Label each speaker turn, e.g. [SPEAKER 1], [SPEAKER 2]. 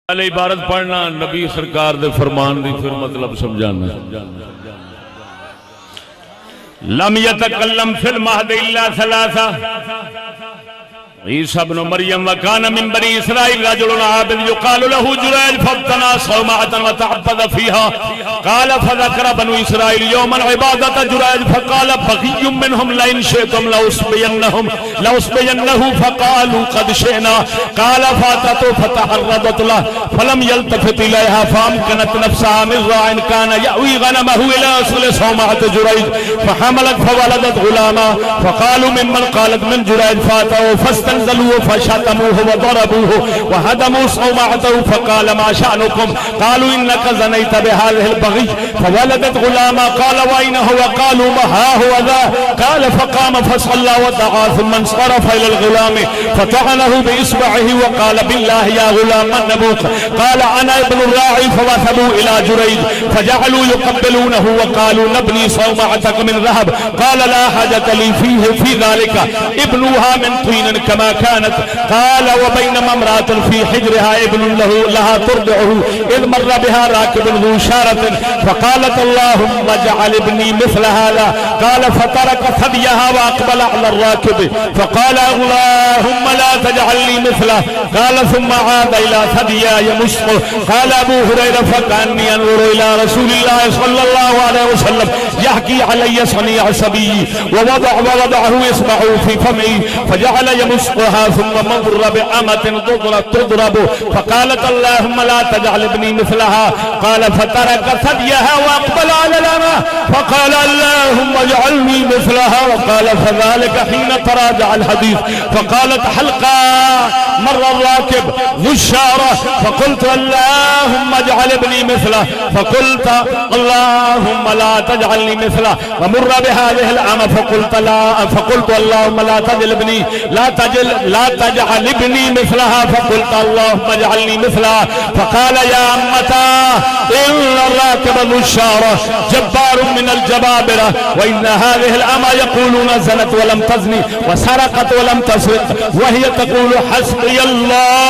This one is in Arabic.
[SPEAKER 1] इबारत पढ़ना नबी सरकार दे फरमान दी फिर मतलब समझाना। लम यतकल्लम फिल महद इल्ला सलासा ईसा इब्न मरियम व कान मिन बनी इसराइल रजुलन आबिद युकालु लहू जुरैज फब्तना सौमाअतन व तअब्बद फीहा قال فذكر بنو اسرائيل يوما عبادة جريج فقال بغي منهم لئن شئتم لأصبينه فقالوا قد شئنا قال فاتت فتعرضت له فلم يلتفت إليها فأمكنت نفسها من راع كان يأوي غنمه إلى أصل صومعة جريج فحملت فولدت غلاما فقالوا ممن قالت من جريج فاتوا فاستنزلوه فشتموه وضربوه وهدموا صومعته فقال ما شأنكم قالوا إنك زنيت بهذه البغي فولدت غلاما قال وأين هو قالوا ما ها هو ذا قال فقام فصلى ودعا ثم انصرف إلى الغلام فطعنه بإصبعه وقال بالله يا غلام من أبوك قال أنا ابن الراعي فوثبوا إلى جريج فجعلوا يقبلونه وقالوا نبني صومعتك من ذهب قال لا حاجة لي فيه في ذلك ابنوها من طين كما كانت قال وبينما امرأة في حجرها ابن لها ترضعه إذ مر بها راكب ذو شارة فقالت اللهم اجعل ابني مثل هذا قال فترك ثديها وأقبل على الراكب فقال اللهم لا تجعلني مثله قال ثم عاد إلى ثديها يمشطه قال أبو هريرة فكأني أنظر إلى رسول الله صلى الله عليه وسلم يحكي علي صنيع صبي ووضعه إصبعه في فمه فجعل يمشطها ثم مر بأمة تضرب فقالت اللهم لا تجعل ابني مثلها قال فترك ثديها وأقبل على الأمة فقال اللهم اجعلني مثلها وقال فذلك حين تراجع الحديث فقالت حلقا مر الراكب ذو الشارة فقلت اللهم اجعل ابني مثله فقلت اللهم لا تجعلني مثله ومر بهذه الأمة فقلت اللهم لا تجعل ابني مثلها فقلت اللهم اجعلني مثلها فقال يا أمتا إن الراكب ذو الشارة جبار من الجبابرة وإن هذه الأمة يقولون زنت ولم تزني وسرقت ولم تسرق وهي تقول حسبي الله